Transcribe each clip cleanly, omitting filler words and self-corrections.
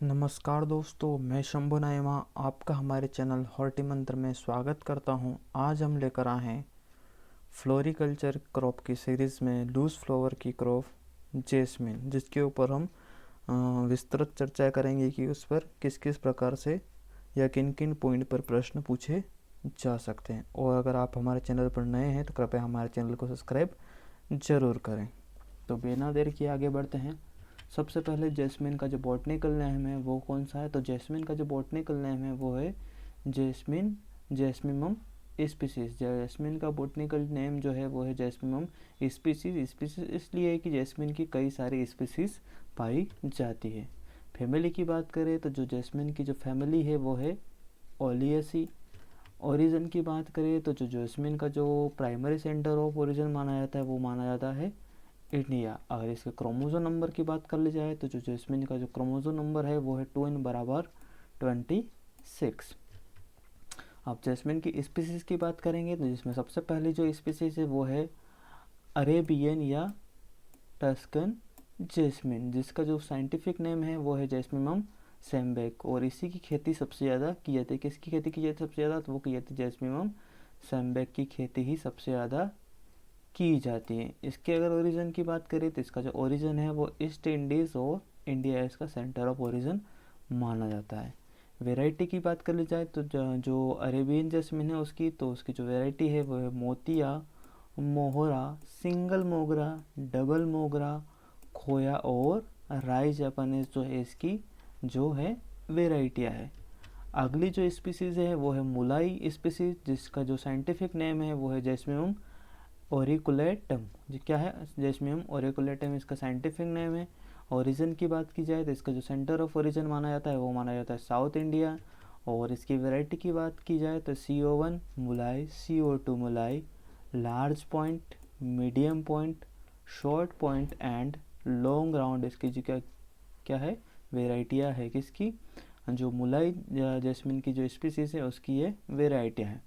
नमस्कार दोस्तों, मैं शंभु नायमा आपका हमारे चैनल हॉर्टी मंत्र में स्वागत करता हूं। आज हम लेकर आए हैं फ्लोरिकल्चर क्रॉप की सीरीज़ में लूज फ्लावर की क्रॉप जैस्मिन, जिसके ऊपर हम विस्तृत चर्चा करेंगे कि उस पर किस किस प्रकार से या किन किन पॉइंट पर प्रश्न पूछे जा सकते हैं। और अगर आप हमारे चैनल पर नए हैं तो कृपया हमारे चैनल को सब्सक्राइब ज़रूर करें। तो बिना देर किए आगे बढ़ते हैं। सबसे पहले जैस्मिन का जो बॉटनिकल नेम है वो कौन सा है? तो जैस्मिन का जो बॉटनिकल नेम है वो है जैस्मिन जैस्मिमम स्पीसीज। जैस्मिन का बॉटनिकल नेम जो है वो है जैस्मिमम स्पीसीज। स्पीसीज इसलिए है कि जैस्मिन की कई सारी स्पीसीज पाई जाती है। फैमिली की बात करें तो जो जैस्मिन की जो फैमिली है वो है ओलियसी। ओरिजिन की बात करें तो जो जैस्मिन का जो प्राइमरी सेंटर ऑफ ओरिजिन माना जाता है वो माना जाता है इंडिया। अगर इसके क्रोमोसोम नंबर की बात कर ली जाए तो जो जैस्मिन का जो क्रोमोसोम नंबर है वो है 2n = 26। अब जैस्मिन की स्पीसीज की बात करेंगे तो जिसमें सबसे पहली जो स्पीसीज है वो है अरेबियन या टस्कन जैस्मिन, जिसका जो साइंटिफिक नेम है वो है जैस्मिमम सैम्बेक। और इसी की खेती सबसे ज़्यादा की जाती है। किसकी खेती की जाती है सबसे ज़्यादा? तो वो की जाती है जैस्मिमम सैम्बेक की खेती ही सबसे ज़्यादा की जाती है। इसके अगर ओरिजिन की बात करें तो इसका जो ओरिजिन है वो ईस्ट इंडीज़ और इंडिया इसका सेंटर ऑफ ओरिजिन माना जाता है। वैरायटी की बात कर ली जाए तो जो अरेबियन जैस्मिन है उसकी जो वैरायटी है वो है मोतिया, मोहरा, सिंगल मोगरा, डबल मोगरा, खोया और राई जापानीज जो है इसकी जो है वेराइटियाँ है। अगली जो स्पीसीज है वो है मुलाई स्पीसीज, जिसका जो साइंटिफिक नेम है वो है जैस्मियम ओरिकुलेटम। क्या है? जैस्मियम ओरिकुलेटम इसका साइंटिफिक नेम है। ओरिजिन की बात की जाए तो इसका जो सेंटर ऑफ ओरिजिन माना जाता है वो माना जाता है साउथ इंडिया। और इसकी वैरायटी की बात की जाए तो CO1 मुलाई, CO2 मुलाई, large point, medium point, short point and long round इसकी जो क्या है वेराइटियाँ है किसकी? जो मुलाई जैस्मिन की जो स्पीसीज है उसकी ये वेराइटियाँ हैं।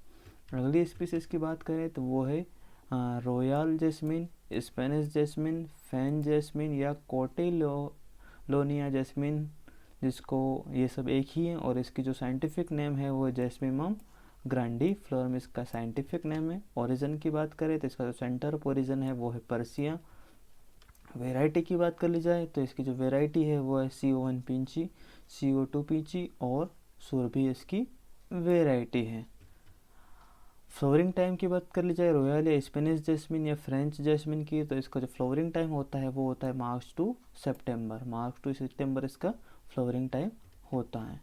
अगली स्पीसीज की बात करें तो वो है royal jasmine, Spanish jasmine, fan jasmine या कोटिलोनिया जैस्मिन, जिसको ये सब एक ही है। और इसकी जो साइंटिफिक नेम है वो जैस्मिमम ग्रांडीफ्लोरम इसका साइंटिफिक नेम है। ओरिजिन की बात करें तो इसका जो सेंटर ऑफ ओरिजिन है वो है पर्सिया। वैरायटी की बात कर ली जाए तो इसकी जो वैरायटी है वो है CO1 पिंची, CO2 पिंची और सुरभि इसकी वैरायटी है। फ्लोरिंग टाइम की बात कर ली जाए रॉयल या स्पेनिश जैस्मिन या फ्रेंच जैस्मिन की तो इसका जो फ्लोरिंग टाइम होता है वो होता है मार्च टू सितंबर इसका फ्लोरिंग टाइम होता है।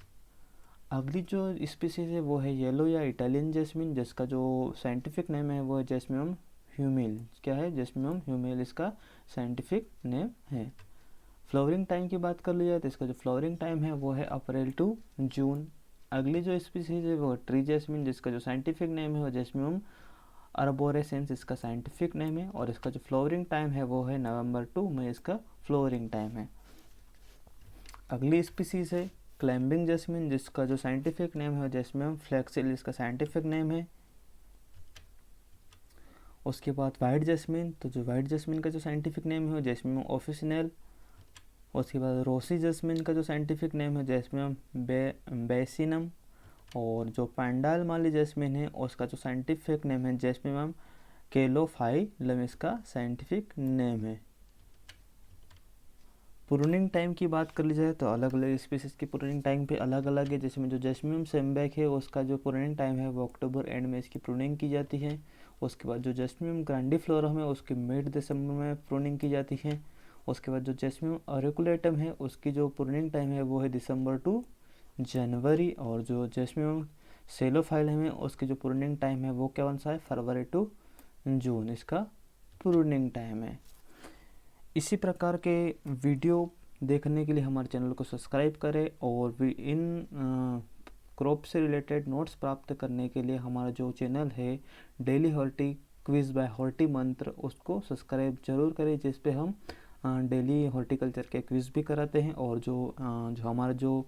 अगली जो स्पीसीज है वो है येलो या इटालियन जैस्मिन, जिसका जो साइंटिफिक नेम है वो है जैस्मियम ह्यूमिल। क्या है? जैस्मियम ह्यूमिल इसका साइंटिफिक नेम है। फ्लावरिंग टाइम की बात कर ली जाए तो इसका जो फ्लावरिंग टाइम है वो है अप्रैल टू जून। अगली जो स्पीसीज है वो ट्री जैस्मिन, जिसका जो साइंटिफिक नेम है वो जैस्मियम अर्बोरेसेंस इसका साइंटिफिक नेम है। और इसका जो फ्लावरिंग टाइम है वो है नवंबर टू मई इसका फ्लावरिंग टाइम है। अगली स्पीसीज है क्लाइंबिंग जैस्मिन, जिसका जो साइंटिफिक नेम है जैस्मियम फ्लेक्सिल इसका साइंटिफिक नेम है। उसके बाद वाइट जैस्मिन, तो जो वाइट जैस्मिन का जो साइंटिफिक नेम है वो जैस्मियम ऑफिसिनल। उसके बाद रोसी जैस्मिन का जो साइंटिफिक नेम है जैस्मियम बेसिनम। और जो पैंडाल माली जैस्मिन है उसका जो साइंटिफिक नेम है जैस्मियम केलोफाइलम इसका साइंटिफिक नेम है। प्रूनिंग टाइम की बात कर ली जाए तो अलग अलग स्पीसीज की प्रूनिंग टाइम पे अलग अलग है। जिसमें जो जैस्मियम सेम्बेक है उसका जो प्रूनिंग टाइम है वो अक्टूबर एंड में इसकी प्रूनिंग की जाती है। उसके बाद जो जैस्मियम ग्रांडीफ्लोरम है उसकी मिड दिसंबर में प्रूनिंग की जाती है। उसके बाद जो जैस्मियम ऑरिकुलेटम है उसकी जो प्रूनिंग टाइम है वो है दिसंबर टू जनवरी। और जो जैस्मियम सेलोफाइलम है उसकी जो प्रूनिंग टाइम है वो कौन सा है? फरवरी टू जून इसका प्रूनिंग टाइम है। इसी प्रकार के वीडियो देखने के लिए हमारे चैनल को सब्सक्राइब करें और भी इन क्रॉप से रिलेटेड नोट्स प्राप्त करने के लिए हमारा जो चैनल है daily horti quiz by horti Mantra उसको सब्सक्राइब जरूर करें, जिस पे हम डेली हॉर्टिकल्चर के क्विज भी कराते हैं। और जो हमारा जो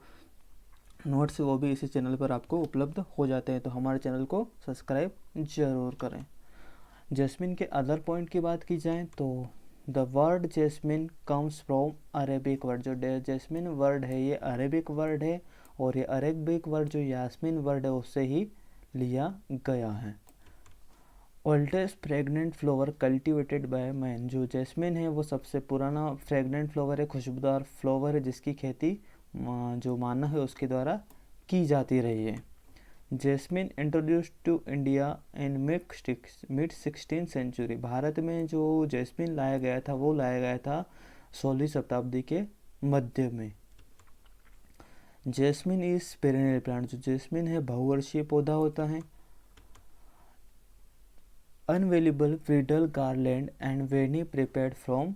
नोट्स है वो भी इसी चैनल पर आपको उपलब्ध हो जाते हैं। तो हमारे चैनल को सब्सक्राइब जरूर करें। जैस्मिन के अदर पॉइंट की बात की जाए तो the word jasmine comes from Arabic word, जो जैस्मिन वर्ड है ये अरेबिक वर्ड है, और ये अरेबिक वर्ड जो यास्मीन वर्ड है उससे ही लिया गया है। Oldest fragrant flower cultivated by man, जो जैस्मिन है वो सबसे पुराना फ्रेगनेंट फ्लावर है, खुशबूदार फ्लावर है जिसकी खेती जो मानव है उसके द्वारा की जाती रही है। Jasmine introduced to India in mid 16th century, Bharat में जो जैस्मिन लाया गया था वो लाया गया था 16वीं शताब्दी के मध्य में। जैस्मिन इज पेरेनियल प्लांट, जो जैस्मिन है बहुवर्षीय पौधा होता है। Unavailable bridal garland and veni prepared from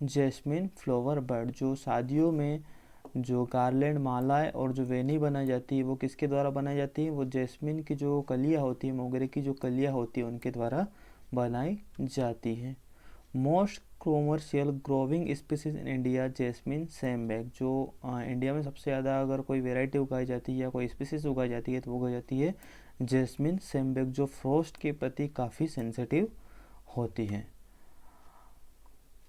jasmine flower bud, जो शादियों में जो गार्लैंड मालाएं और जो वेनी बनाई जाती है वो किसके द्वारा बनाई जाती है, वो जैस्मिन की जो कलियां होती है, मोगरे की जो कलियां होती है उनके द्वारा बनाई जाती है। Most commercial growing species in India jasmine sambac, जो इंडिया में सबसे ज़्यादा अगर कोई वेराइटी उगाई जाती है या कोई स्पीसीज उगाई जाती है तो वो उगाई जाती है जैस्मिन सैमबैक, जो फ्रोस्ट के प्रति काफ़ी सेंसिटिव होती है।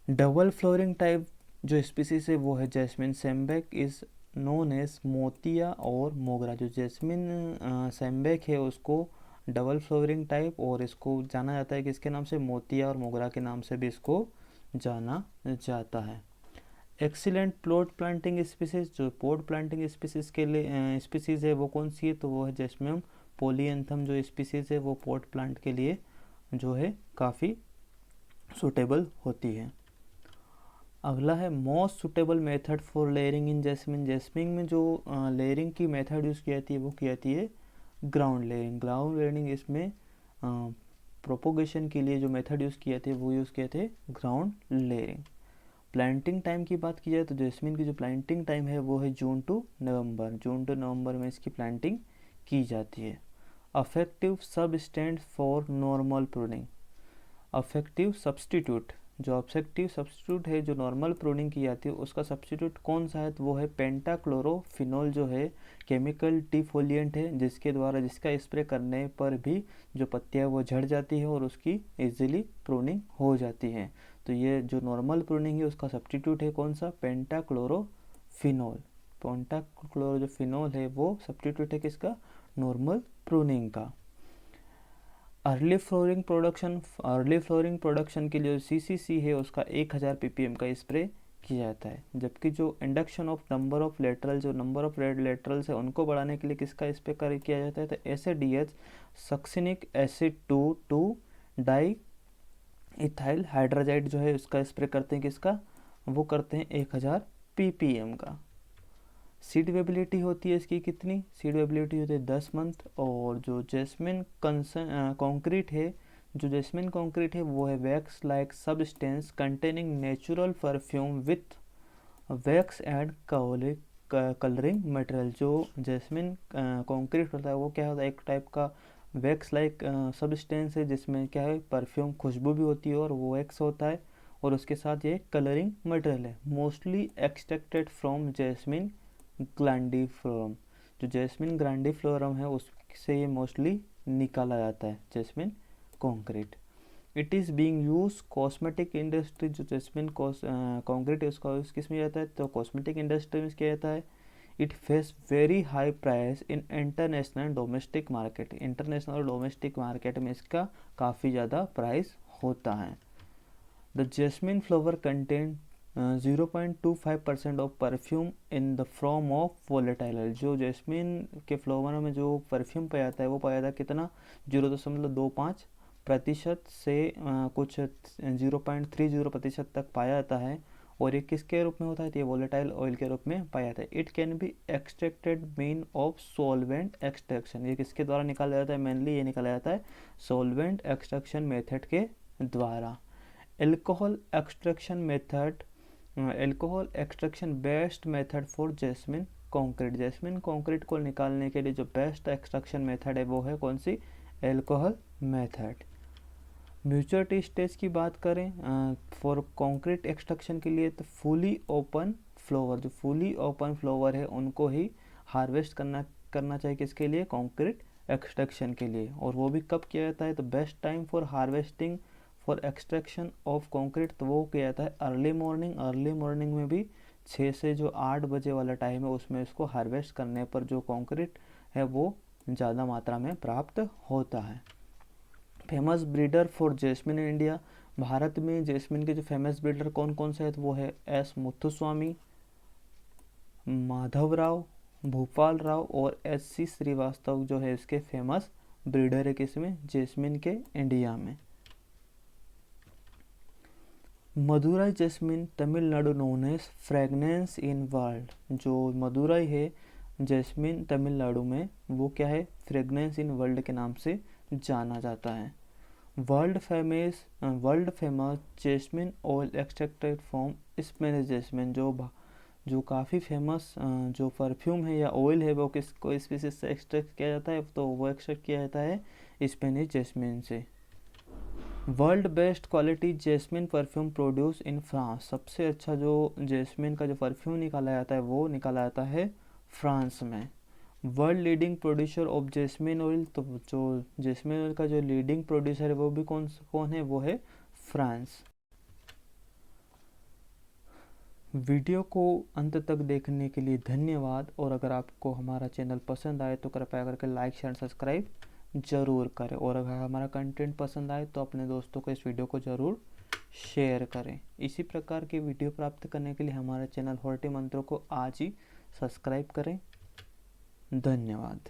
डबल फ्लोरिंग टाइप जो स्पीसीज है वो है जैस्मिन सैमबैक इज नोन एज मोतिया और मोगरा, जो जैस्मिन सैमबैक है उसको डबल फ्लोरिंग टाइप और इसको जाना जाता है किसके नाम से, मोतिया और मोगरा के नाम से भी इसको जाना जाता है। एक्सीलेंट प्लॉट प्लांटिंग स्पीसीज, जो पॉट प्लांटिंग स्पीसीज के लिए स्पीसीज है वो कौन सी है, तो वो है जैस्मियम पोलियंथम, जो स्पीसीज है वो पॉट प्लांट के लिए जो है काफ़ी सुटेबल होती है। अगला है most suitable method for layering in jasmine, jasmine में जो लेयरिंग की मेथड यूज़ की जाती है वो की जाती है ग्राउंड लेयरिंग। ग्राउंड लेयरिंग इसमें प्रोपोगेशन के लिए जो मेथड यूज़ किए थे वो यूज़ किए थे ग्राउंड लेयरिंग। प्लांटिंग टाइम की बात की जाए तो जैस्मिन की जो प्लांटिंग टाइम है वो है जून टू नवंबर में इसकी प्लांटिंग की जाती है। Affective substance for normal pruning, affective substitute, जो ऑब्जेक्टिव सब्सटीट्यूट है जो नॉर्मल प्रूनिंग की जाती है उसका सब्सटीट्यूट कौन सा है, तो वो है पेंटाक्लोरोफिनोल, जो है केमिकल डिफोलिएंट है जिसका स्प्रे करने पर भी जो पत्तियां वो झड़ जाती है और उसकी इजीली प्रूनिंग हो जाती है। तो ये जो नॉर्मल प्रूनिंग है उसका सब्सटीट्यूट है कौन सा, पेंटाक्लोरोफिनोल। पेंटाक्लोरो जो फिनोल है वो सब्सटीट्यूट है किसका, नॉर्मल प्रूनिंग का। अर्ली फ्लोरिंग प्रोडक्शन के लिए जो सीसीसी है उसका 1000 ppm का स्प्रे किया जाता है, जबकि जो induction of number of laterals है उनको बढ़ाने के लिए किसका स्प्रे किया जाता है, तो एसएडीएच सक्सिनिक एसिड 2 डाई इथाइल हाइड्रोजाइड जो है उसका स्प्रे करते हैं किसका, वो करते हैं 1000 ppm का। सीड वेबिलिटी होती है इसकी कितनी, सीड वेबिलिटी होती है 10 मंथ। और जो जैस्मिन कॉन्क्रीट है, जो जैस्मिन कॉन्क्रीट है वो है wax like substance containing natural perfume with wax and colouring material. जो जैस्मिन कॉन्क्रीट होता है वो क्या होता है, एक टाइप का वैक्स लाइक सब्सटेंस है जिसमें क्या है परफ्यूम खुशबू भी होती है और वो वैक्स होता है और उसके साथ ये कलरिंग मटेरियल है। मोस्टली एक्सट्रैक्टेड फ्रॉम जैस्मिन ग्लैंडीफ्लोरम, जो जैस्मिन ग्लैंडीफ्लोरम है उससे ये मोस्टली निकाला जाता है jasmine concrete. It is being use cosmetic industry, जो जैस्मिन कॉन्क्रीट है उसका यूज़ किस में जाता है, तो कॉस्मेटिक इंडस्ट्री में किया जाता है। It face very high price in international domestic market, international और डोमेस्टिक मार्केट में इसका काफ़ी ज़्यादा प्राइस होता है। The jasmine flower contain 0.25% of perfume in the form of volatile oil, जो जैस्मिन के फ्लावर में जो परफ्यूम पाया जाता है वो पाया जाता है कितना, 0.25% से कुछ 0.30% तक पाया जाता है। और ये किसके रूप में होता है, तो ये वोलेटाइल ऑयल के रूप में पाया जाता है। It can be extracted main of solvent extraction, ये किसके द्वारा निकाला जाता है, मेनली ये निकाला जाता है सॉल्वेंट एक्सट्रैक्शन मेथड के द्वारा। Alcohol extraction best method for jasmine concrete, jasmine concrete को निकालने के लिए जो बेस्ट एक्सट्रैक्शन मेथड है वो है कौन सी, एल्कोहल मेथड। म्यूचुअलिटी स्टेज की बात करें फॉर कॉन्क्रीट एक्सट्रैक्शन के लिए, तो फुली ओपन फ्लावर, जो फुली ओपन फ्लावर है उनको ही हार्वेस्ट करना चाहिए किसके लिए, कॉन्क्रीट एक्सट्रैक्शन के लिए। और वो भी कब किया जाता है, तो best time for harvesting for extraction of concrete, तो वो किया जाता है अर्ली मॉर्निंग में भी 6 से जो 8 बजे वाला टाइम है उसमें इसको हार्वेस्ट करने पर जो कंक्रीट है वो ज़्यादा मात्रा में प्राप्त होता है। Famous breeder for jasmine in India, Bharat में जैस्मिन के जो फेमस ब्रीडर कौन कौन से हैं तो वो है एस मुथुस्वामी, माधवराव, भूपाल राव और एच सी श्रीवास्तव जो है इसके फेमस ब्रीडर है किसमें, जैस्मिन के इंडिया में। Madurai jasmine Tamil Nadu known as fragrance in world, जो मदुराई है जैस्मिन तमिलनाडु में वो क्या है, फ्रेगनेंस इन वर्ल्ड के नाम से जाना जाता है। World famous jasmine oil extracted from Spanish jasmine, जो काफ़ी फेमस जो परफ्यूम है या ऑयल है वो किस स्पीसीज से एक्सट्रैक्ट किया जाता है, तो वो एक्सट्रैक्ट किया जाता है स्पेनिश जैस्मिन से। World best quality jasmine perfume produce in France, सबसे अच्छा जो जैस्मिन का जो परफ्यूम निकाला जाता है वो निकाला जाता है फ्रांस में। World leading producer of jasmine oil, तो जो जैस्मिन ऑयल का जो लीडिंग प्रोड्यूसर है वो भी कौन है, वो है फ्रांस। वीडियो को अंत तक देखने के लिए धन्यवाद, और अगर आपको हमारा चैनल पसंद आए तो कृपया करके लाइक शेयर सब्सक्राइब ज़रूर करें, और अगर हमारा कंटेंट पसंद आए तो अपने दोस्तों को इस वीडियो को ज़रूर शेयर करें। इसी प्रकार की वीडियो प्राप्त करने के लिए हमारे चैनल हॉर्टी मंत्रों को आज ही सब्सक्राइब करें। धन्यवाद।